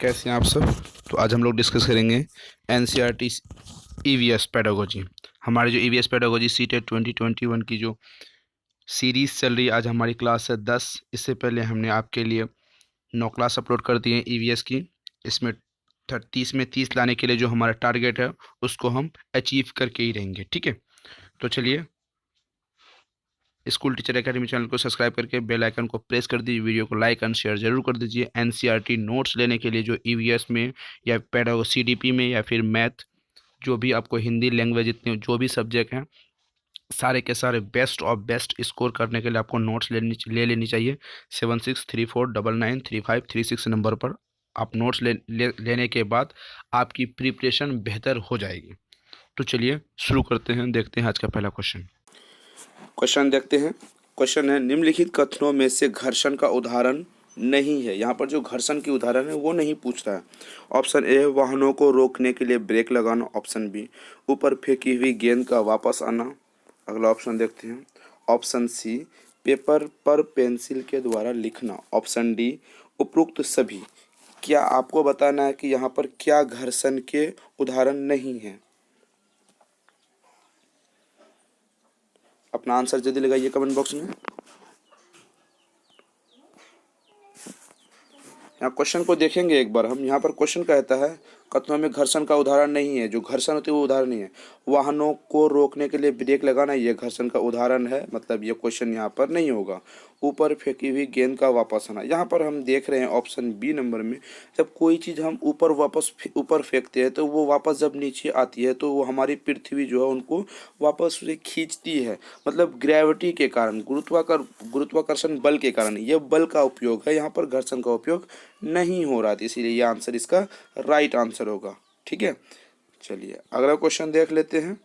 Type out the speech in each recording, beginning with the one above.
कैसे हैं आप सब। तो आज हम लोग डिस्कस करेंगे एनसीईआरटी ईवीएस पेडागोजी। हमारी जो ईवीएस पेडागोजी सीटेट 2021 की जो सीरीज़ चल रही है, आज हमारी क्लास है 10। इससे पहले हमने आपके लिए 9 क्लास अपलोड कर दी हैं ईवीएस की। इसमें 30 में 30 लाने के लिए जो हमारा टारगेट है उसको हम अचीव करके ही रहेंगे। ठीक है, तो चलिए स्कूल टीचर एकेडमी चैनल को सब्सक्राइब करके बेल आइकन को प्रेस कर दीजिए। वीडियो को लाइक एंड शेयर जरूर कर दीजिए। एनसीईआरटी नोट्स लेने के लिए जो ईवीएस में या पेडागो सीडीपी में या फिर मैथ, जो भी आपको हिंदी लैंग्वेज, इतने जो भी सब्जेक्ट हैं, सारे के सारे बेस्ट और बेस्ट स्कोर करने के लिए आपको नोट्स ले लेनी चाहिए। 7634993536 नंबर पर आप नोट्स लेने के बाद आपकी प्रिपरेशन बेहतर हो जाएगी। तो चलिए शुरू करते हैं, देखते हैं आज का पहला क्वेश्चन देखते हैं। क्वेश्चन है, निम्नलिखित कथनों में से घर्षण का उदाहरण नहीं है। यहाँ पर जो घर्षण की उदाहरण है वो नहीं पूछ रहा है। ऑप्शन ए, वाहनों को रोकने के लिए ब्रेक लगाना। ऑप्शन बी, ऊपर फेंकी हुई गेंद का वापस आना। अगला ऑप्शन देखते हैं। ऑप्शन सी, पेपर पर पेंसिल के द्वारा लिखना। ऑप्शन डी, उपरोक्त सभी। क्या आपको बताना है कि यहाँ पर क्या घर्षण के उदाहरण नहीं है। अपना आंसर जल्दी लगाइए कमेंट बॉक्स में। यहाँ क्वेश्चन को देखेंगे एक बार हम। यहाँ पर क्वेश्चन कहता है कथनों में घर्षण का उदाहरण नहीं है। जो घर्षण होती है वो उदाहरण नहीं है। वाहनों को रोकने के लिए ब्रेक लगाना ये घर्षण का उदाहरण है, मतलब ये क्वेश्चन यहाँ पर नहीं होगा। ऊपर फेंकी हुई गेंद का वापस आना, यहाँ पर हम देख रहे हैं ऑप्शन बी नंबर में, जब कोई चीज़ हम ऊपर फेंकते हैं तो वो वापस जब नीचे आती है तो वो हमारी पृथ्वी जो है उनको वापस से खींचती है, मतलब ग्रेविटी के कारण, गुरुत्वाकर्षण बल के कारण। ये बल का उपयोग है, यहाँ पर घर्षण का उपयोग नहीं हो रहा था, इसीलिए ये आंसर इसका राइट आंसर होगा। ठीक है, चलिए अगला क्वेश्चन देख लेते हैं।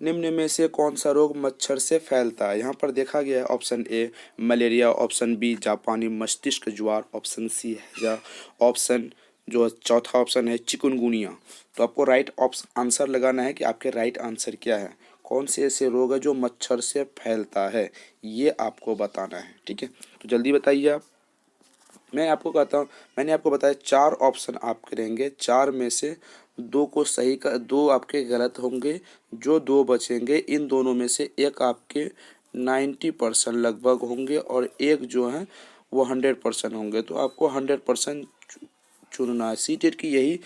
निम्न में से कौन सा रोग मच्छर से फैलता है। यहाँ पर देखा गया है option A malaria, option B जापानी मस्तिष्क ज्वार, ऑप्शन सी हैजा, ऑप्शन जो चौथा ऑप्शन है चिकुनगुनिया। तो आपको राइट आंसर लगाना है कि आपके राइट आंसर क्या है, कौन से ऐसे रोग है जो मच्छर से फैलता है, ये आपको बताना है। ठीक है, तो जल्दी बताइए आप। मैं आपको कहता हूँ, मैंने आपको बताया 4 ऑप्शन आपके रहेंगे, 4 में से 2 को सही का, 2 आपके गलत होंगे। जो 2 बचेंगे इन दोनों में से एक आपके 90% लगभग होंगे और एक जो है वो 100% होंगे। तो आपको 100% चुनना है। सीटेट की यही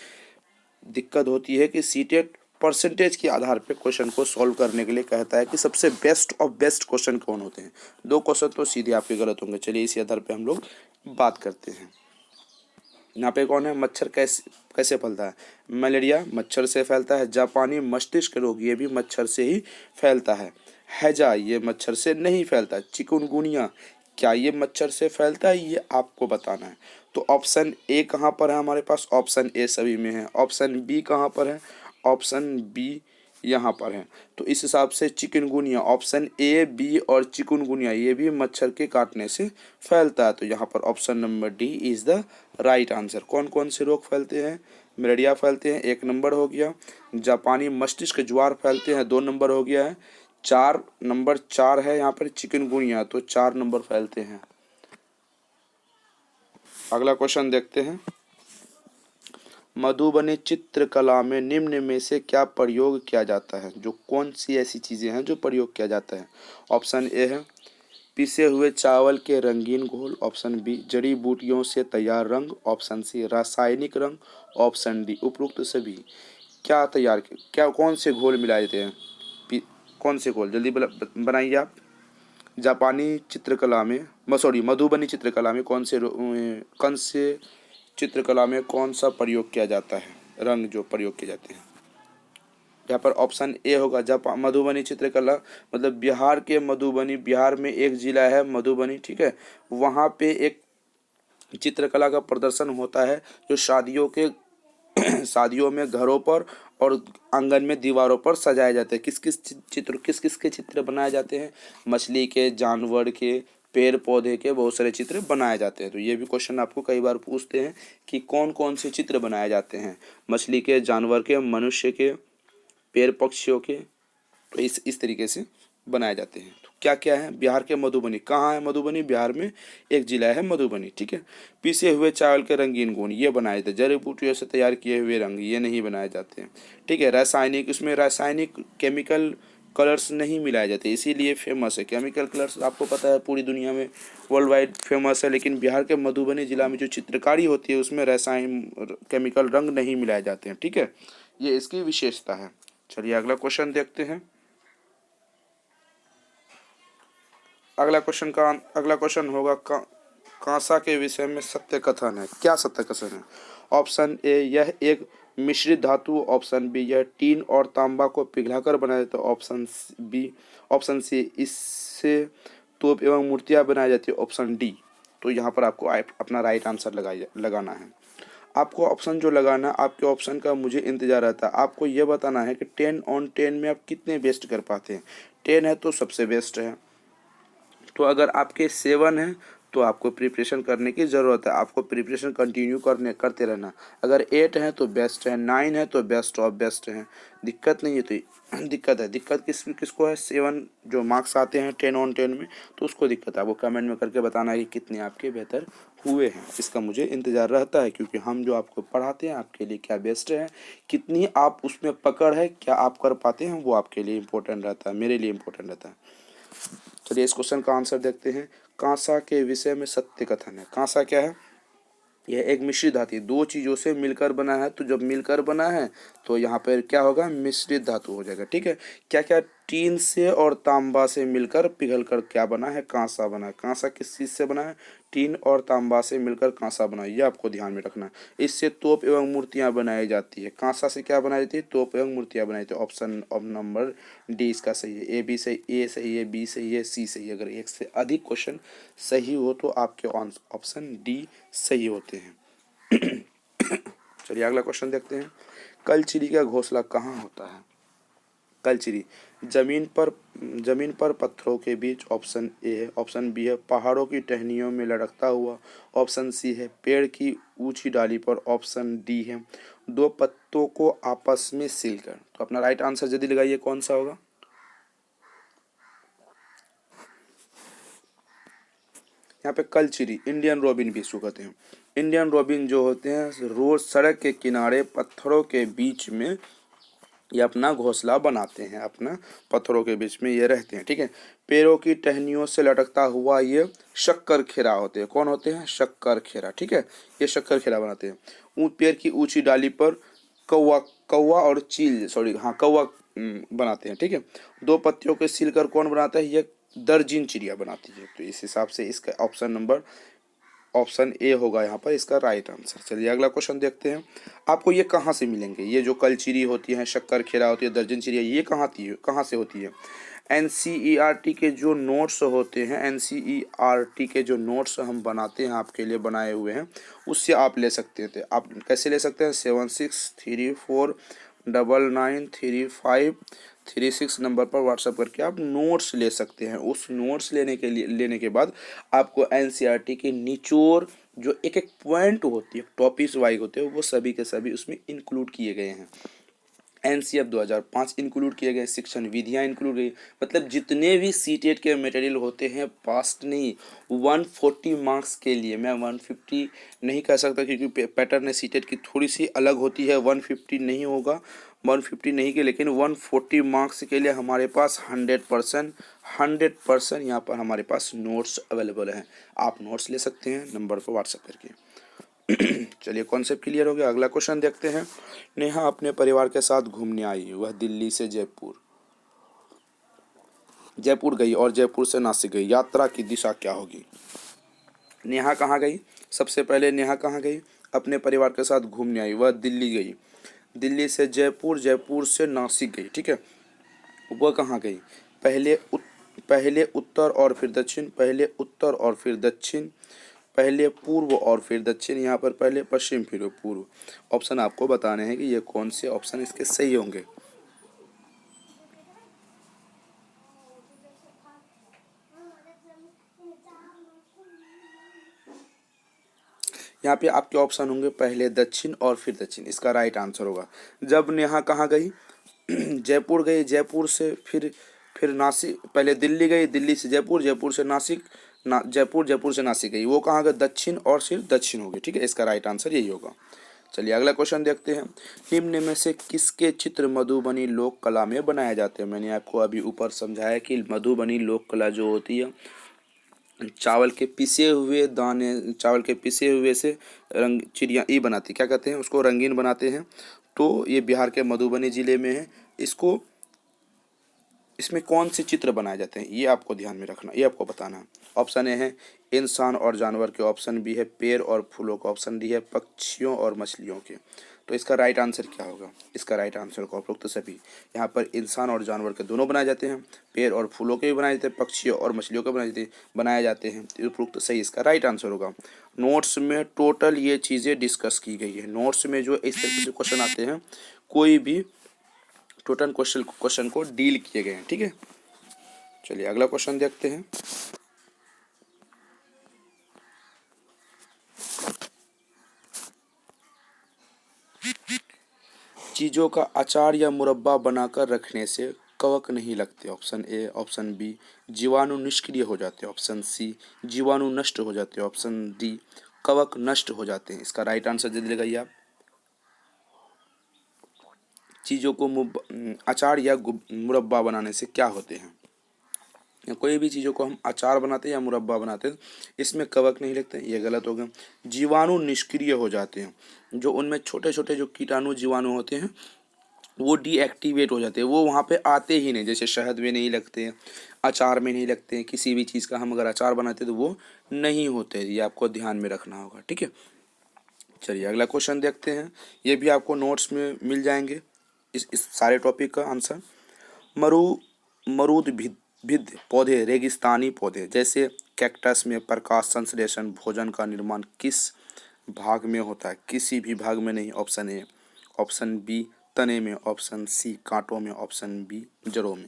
दिक्कत होती है कि सीटेट परसेंटेज के आधार पे क्वेश्चन को सॉल्व करने के लिए कहता है कि सबसे बेस्ट ऑफ बेस्ट क्वेश्चन कौन होते हैं। 2 क्वेश्चन तो सीधे आपके गलत होंगे। चलिए इसी आधार पे हम लोग बात करते हैं। यहाँ पे कौन है, मच्छर कैसे फैलता है। मलेरिया मच्छर से फैलता है। जापानी मस्तिष्क रोग ये भी मच्छर से ही फैलता है। हैजा ये मच्छर से नहीं फैलता। चिकुनगुनिया क्या ये मच्छर से फैलता है, ये आपको बताना है। तो ऑप्शन ए कहाँ पर है हमारे पास, ऑप्शन ए सभी में है। ऑप्शन बी कहाँ पर है, ऑप्शन बी यहाँ पर है। तो इस हिसाब से चिकनगुनिया, ऑप्शन ए बी और चिकनगुनिया ये भी मच्छर के काटने से फैलता है। तो यहाँ पर option number D is the right answer. कौन कौन से रोग फैलते हैं, मलेरिया फैलते हैं 1 नंबर हो गया, जापानी मस्तिष्क ज्वार फैलते हैं 2 नंबर हो गया है, 4 नंबर 4 है यहाँ पर चिकनगुनिया, तो 4 नंबर फैलते हैं। अगला क्वेश्चन देखते हैं। मधुबनी चित्रकला में निम्न में से क्या प्रयोग किया जाता है। जो कौन सी ऐसी चीज़ें हैं जो प्रयोग किया जाता है। ऑप्शन ए है पिसे हुए चावल के रंगीन घोल, ऑप्शन बी जड़ी बूटियों से तैयार रंग, ऑप्शन सी रासायनिक रंग, ऑप्शन डी उपरोक्त सभी। क्या कौन से घोल मिलाए जाते हैं, कौन से घोल, जल्दी बनाइए आप। जापानी चित्रकला में मधुबनी चित्रकला में कौन से चित्रकला में कौन सा प्रयोग किया जाता है, रंग जो प्रयोग किए जाते हैं। यहाँ पर ऑप्शन ए होगा जापान मधुबनी चित्रकला, मतलब बिहार के मधुबनी, बिहार में एक जिला है मधुबनी, ठीक है, वहाँ पे एक चित्रकला का प्रदर्शन होता है जो शादियों में घरों पर और आंगन में दीवारों पर सजाए जाते हैं। किस किस के चित्र बनाए जाते हैं, मछली के, जानवर के, पेड़ पौधे के बहुत सारे चित्र बनाए जाते हैं। तो ये भी क्वेश्चन आपको कई बार पूछते हैं कि कौन कौन से चित्र बनाए जाते हैं, मछली के, जानवर के, मनुष्य के, पेड़ पक्षियों के, तो इस तरीके से बनाए जाते हैं। तो क्या क्या है? बिहार के मधुबनी। कहाँ है मधुबनी? बिहार में एक जिला है मधुबनी, ठीक है। पीसे हुए चावल के रंगीन गुण ये बनाए थे। जड़ी बूटियों से तैयार किए हुए रंग ये नहीं बनाए जाते हैं, ठीक है। रासायनिक, इसमें रासायनिक केमिकल कलर्स नहीं मिलाए जाते, इसीलिए फेमस है। केमिकल कलर्स आपको पता है पूरी दुनिया में वर्ल्ड वाइड फेमस है, लेकिन बिहार के मधुबनी जिला में जो चित्रकारी होती है उसमें रासायन केमिकल रंग नहीं मिलाए जाते हैं, ठीक है। ये इसकी विशेषता है। चलिए अगला क्वेश्चन देखते हैं। अगला क्वेश्चन होगा कांसा के विषय में सत्य कथन है। क्या सत्य कथन है? ऑप्शन ए, यह एक मिश्रित धातु। ऑप्शन बी, यह टीन और तांबा को पिघलाकर बनाया जाता है। ऑप्शन सी, इससे तोप एवं मूर्तियां बनाई जाती है। Option D. तो यहाँ पर आपको अपना राइट आंसर लगाना है। आपको ऑप्शन जो लगाना, आपके ऑप्शन का मुझे इंतजार रहता है। आपको ये बताना है कि 10 on 10 में आप कितने बेस्ट कर पाते हैं। 10 है तो सबसे बेस्ट है, तो अगर आपके 7 है तो आपको प्रिपरेशन करने की ज़रूरत है। आपको प्रिपरेशन कंटिन्यू करते रहना। अगर 8 है तो बेस्ट है, 9 है तो बेस्ट ऑफ बेस्ट है, दिक्कत नहीं है। तो दिक्कत है, दिक्कत किसको है? 7 जो मार्क्स आते हैं 10 on 10 में, तो उसको दिक्कत है। आपको कमेंट में करके बताना है कि कितने आपके बेहतर हुए हैं। इसका मुझे इंतज़ार रहता है, क्योंकि हम जो आपको पढ़ाते हैं आपके लिए क्या बेस्ट है, कितनी आप उसमें पकड़ है, क्या आप कर पाते हैं, वो आपके लिए इम्पोर्टेंट रहता है, मेरे लिए इम्पोर्टेंट रहता है। चलिए इस क्वेश्चन का आंसर देखते हैं। कांसा के विषय में सत्य कथन है। कांसा क्या है? यह एक मिश्रित धातु है, दो चीज़ों से मिलकर बना है। तो जब मिलकर बना है तो यहाँ पर क्या होगा? मिश्रित धातु हो जाएगा, ठीक है। क्या क्या? टीन से और तांबा से मिलकर पिघल कर क्या बना है? कांसा बना है। कांसा किस चीज़ से बना है? टीन और तांबा से मिलकर कांसा बना है, ये आपको ध्यान में रखना है। इससे तोप एवं मूर्तियाँ बनाई जाती है। कांसा से क्या बनाई जाती है? तोप एवं मूर्तियाँ बनाई जाती है। ऑप्शन नंबर डी इसका सही है। ए बी सही, ए सही है, बी सही है, सी सही है। अगर एक से अधिक क्वेश्चन सही हो तो आपके ऑप्शन डी सही होते हैं। चलिए अगला क्वेश्चन देखते हैं। कलचिरी का घोंसला कहाँ होता है? कलचिरी जमीन पर पत्थरों के बीच। ऑप्शन ए है। ऑप्शन बी है पहाड़ों की टहनियों में लटकता हुआ। ऑप्शन सी है पेड़ की ऊंची डाली पर। ऑप्शन डी है दो पत्तों को आपस में सिलकर। तो अपना राइट आंसर जल्दी लगाइए, कौन सा होगा? यहाँ पे कलचिरी, इंडियन रोबिन भी इसको कहते हैं। इंडियन रोबिन जो होते हैं रोज सड़क के किनारे पत्थरों के बीच में ये अपना घोंसला बनाते हैं। अपना पत्थरों के बीच में ये रहते हैं, ठीक है। पेड़ों की टहनियों से लटकता हुआ ये शक्कर खेरा होते हैं। कौन होते हैं? शक्कर खेरा, ठीक है। ये शक्कर खेरा बनाते हैं। पेड़ की ऊंची डाली पर कौवा कौवा और चील सॉरी हाँ कौवा बनाते हैं, ठीक है। दो पत्तियों के सिलकर कौन बनाता है? ये दर्जिन चिड़िया बनाती है। तो इस हिसाब से इसका ऑप्शन ए होगा यहाँ पर इसका राइट आंसर। चलिए अगला क्वेश्चन देखते हैं। आपको ये कहाँ से मिलेंगे? ये जो कलचिरी होती है, शक्कर खेरा होती है, दर्जन चिड़िया, ये कहाँ से होती है? एनसीईआरटी के जो नोट्स होते हैं, एनसीईआरटी के जो नोट्स हम बनाते हैं, आपके लिए बनाए हुए हैं, उससे आप ले सकते थे। आप कैसे ले सकते हैं? 7634993536 नंबर पर व्हाट्सएप करके आप नोट्स ले सकते हैं। उस नोट्स लेने के बाद आपको एनसीईआरटी के निचोड़ जो एक एक पॉइंट होती है, टॉपिक्स वाइज होते हैं, वो सभी के सभी उसमें इंक्लूड किए गए हैं। एनसीएफ 2005 इंक्लूड किए गए, शिक्षण विधियाँ इंक्लूड गई। मतलब जितने भी सीटेट के मटेरियल होते हैं, पास्ट नहीं 140 मार्क्स के लिए, मैं 150 नहीं कह सकता क्योंकि पैटर्न है सीटेट की थोड़ी सी अलग होती है। 150 नहीं होगा, 150 नहीं के, लेकिन 140 मार्क्स के लिए हमारे पास 100% यहाँ पर हमारे पास नोट्स अवेलेबल हैं। आप नोट्स ले सकते हैं नंबर पर व्हाट्सएप करके। चलिए कॉन्सेप्ट क्लियर हो गया। अगला क्वेश्चन देखते हैं। नेहा अपने परिवार के साथ घूमने आई। वह दिल्ली से जयपुर गई और जयपुर से नासिक गई। यात्रा की दिशा क्या होगी? नेहा कहाँ गई? सबसे पहले नेहा कहाँ गई? अपने परिवार के साथ घूमने आई। वह दिल्ली गई, दिल्ली से जयपुर, जयपुर से नासिक गई, ठीक है। वह कहाँ गई? पहले उत्तर और फिर दक्षिण, पहले उत्तर और फिर दक्षिण, पहले पूर्व और फिर दक्षिण, यहाँ पर पहले पश्चिम फिर पूर्व। ऑप्शन आपको बताने हैं कि ये कौन से ऑप्शन इसके सही होंगे। यहाँ पे आपके ऑप्शन होंगे पहले दक्षिण और फिर दक्षिण, इसका राइट आंसर होगा। जब नेहा कहाँ गई? जयपुर गई, जयपुर से फिर फिर नासिक, पहले दिल्ली गई, दिल्ली से जयपुर, जयपुर से नासिक, जयपुर, जयपुर से नासिक गई, वो कहाँ गई, दक्षिण, और सिर्फ दक्षिण होगी। ठीक है, इसका राइट आंसर यही होगा। चलिए अगला क्वेश्चन देखते हैं। निम्न में से किसके चित्र मधुबनी लोक कला में बनाए जाते हैं? मैंने आपको अभी ऊपर समझाया कि मधुबनी लोक कला जो होती है, चावल के पिसे हुए दाने, चावल के पिसे हुए से रंग चिड़िया ये बनाती, क्या कहते हैं उसको, रंगीन बनाते हैं। तो ये बिहार के मधुबनी जिले में है। इसको, इसमें कौन से चित्र बनाए जाते हैं ये आपको ध्यान में रखना, ये आपको बताना है। ऑप्शन ए है इंसान और जानवर के, ऑप्शन बी है पेड़ और फूलों का, ऑप्शन डी है पक्षियों और मछलियों के। तो इसका राइट आंसर क्या होगा? इसका राइट आंसर होगा उपरोक्त सभी। यहाँ पर इंसान और जानवर के दोनों बनाए जाते हैं, पेड़ और फूलों के भी बनाए जाते हैं, पक्षियों और मछलियों के बनाए जाते हैं। तो उपरोक्त सही इसका राइट आंसर होगा। नोट्स में टोटल ये चीज़ें डिस्कस की गई है। नोट्स में जो इस तरीके से क्वेश्चन आते हैं, कोई भी टोटल क्वेश्चन को डील किए गए हैं। ठीक है, चलिए अगला क्वेश्चन देखते हैं। चीज़ों का अचार या मुरब्बा बनाकर रखने से कवक नहीं लगते, ऑप्शन ए, ऑप्शन बी जीवाणु निष्क्रिय हो जाते हैं, ऑप्शन सी जीवाणु नष्ट हो जाते हैं, ऑप्शन डी कवक नष्ट हो जाते हैं। इसका राइट आंसर दे लगाइए आप। चीज़ों को अचार या मुरब्बा बनाने से क्या होते हैं? या कोई भी चीज़ों को हम अचार बनाते हैं या मुरब्बा बनाते हैं, इसमें कवक नहीं लगते, ये गलत हो गया। जीवाणु निष्क्रिय हो जाते हैं, जो उनमें छोटे छोटे जो कीटाणु जीवाणु होते हैं वो डीएक्टिवेट हो जाते हैं, वो वहाँ पे आते ही नहीं। जैसे शहद में नहीं लगते हैं, अचार में नहीं लगते हैं, किसी भी चीज़ का हम अगर अचार बनाते हैं तो वो नहीं होते। ये आपको ध्यान में रखना होगा। ठीक है, चलिए अगला क्वेश्चन देखते हैं। ये भी आपको नोट्स में मिल जाएंगे, इस सारे टॉपिक का आंसर। मरु मरुदभिद पौधे, रेगिस्तानी पौधे जैसे कैक्टस में प्रकाश संश्लेषण भोजन का निर्माण किस भाग में होता है? किसी भी भाग में नहीं, ऑप्शन ए, ऑप्शन बी तने में, ऑप्शन सी कांटों में, ऑप्शन बी जड़ों में।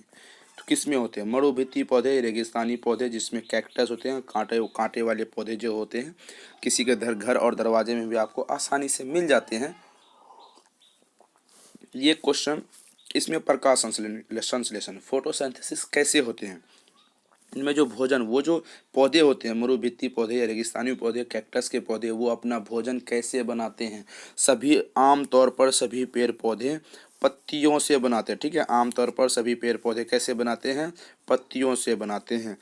तो किस में होते हैं? मरुभूमि पौधे, रेगिस्तानी पौधे जिसमें कैक्टस होते हैं, कांटे वाले पौधे जो होते हैं, किसी के घर और दरवाजे में भी आपको आसानी से मिल जाते हैं। ये क्वेश्चन, इसमें प्रकाश संश्लेषण फोटोसिंथेसिस कैसे होते हैं, इनमें जो भोजन, वो जो पौधे होते हैं, मरुभूमि पौधे या रेगिस्तानी पौधे, कैक्टस के पौधे, वो अपना भोजन कैसे बनाते हैं? सभी, आमतौर पर सभी पेड़ पौधे पत्तियों से बनाते हैं। ठीक है, आमतौर पर सभी पेड़ पौधे कैसे बनाते हैं? पत्तियों से बनाते हैं।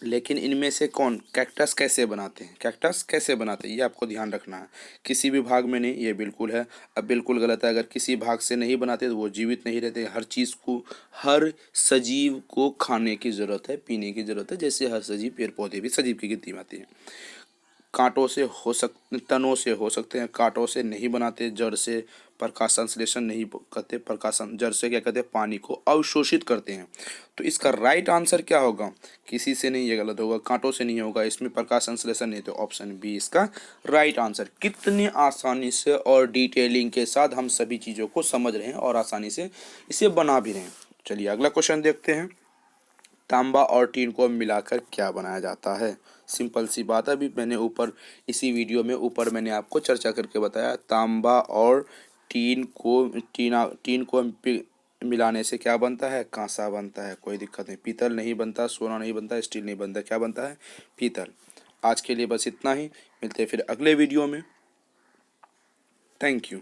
लेकिन इनमें से कौन, कैक्टस कैसे बनाते हैं? कैक्टस कैसे बनाते हैं ये आपको ध्यान रखना है। किसी भी भाग में नहीं, ये बिल्कुल है। अब बिल्कुल गलत है, अगर किसी भाग से नहीं बनाते तो वो जीवित नहीं रहते। हर चीज़ को, हर सजीव को खाने की ज़रूरत है, पीने की ज़रूरत है, जैसे हर सजीव, पेड़ पौधे भी सजीव की गिनती में आते हैं। कांटों से हो तनों से हो सकते हैं, कांटों से नहीं बनाते। जड़ से प्रकाश संश्लेषण नहीं करते, जड़ से क्या करते हैं? पानी को अवशोषित करते हैं। तो इसका राइट आंसर क्या होगा? किसी से नहीं, ये गलत होगा। कांटों से नहीं होगा, इसमें प्रकाश संश्लेषण नहीं, तो ऑप्शन बी इसका राइट आंसर। कितनी आसानी से और डिटेलिंग के साथ हम सभी चीज़ों को समझ रहे हैं और आसानी से इसे बना भी रहे हैं। चलिए अगला क्वेश्चन देखते हैं। तांबा और टीन को मिलाकर क्या बनाया जाता है? सिंपल सी बात है, अभी मैंने ऊपर इसी वीडियो में ऊपर मैंने आपको चर्चा करके बताया। तांबा और टीन को मिलाने से क्या बनता है? कांसा बनता है। कोई दिक्कत नहीं, पीतल नहीं बनता, सोना नहीं बनता, स्टील नहीं बनता, क्या बनता है? पीतल। आज के लिए बस इतना ही, मिलते हैं फिर अगले वीडियो में। Thank you.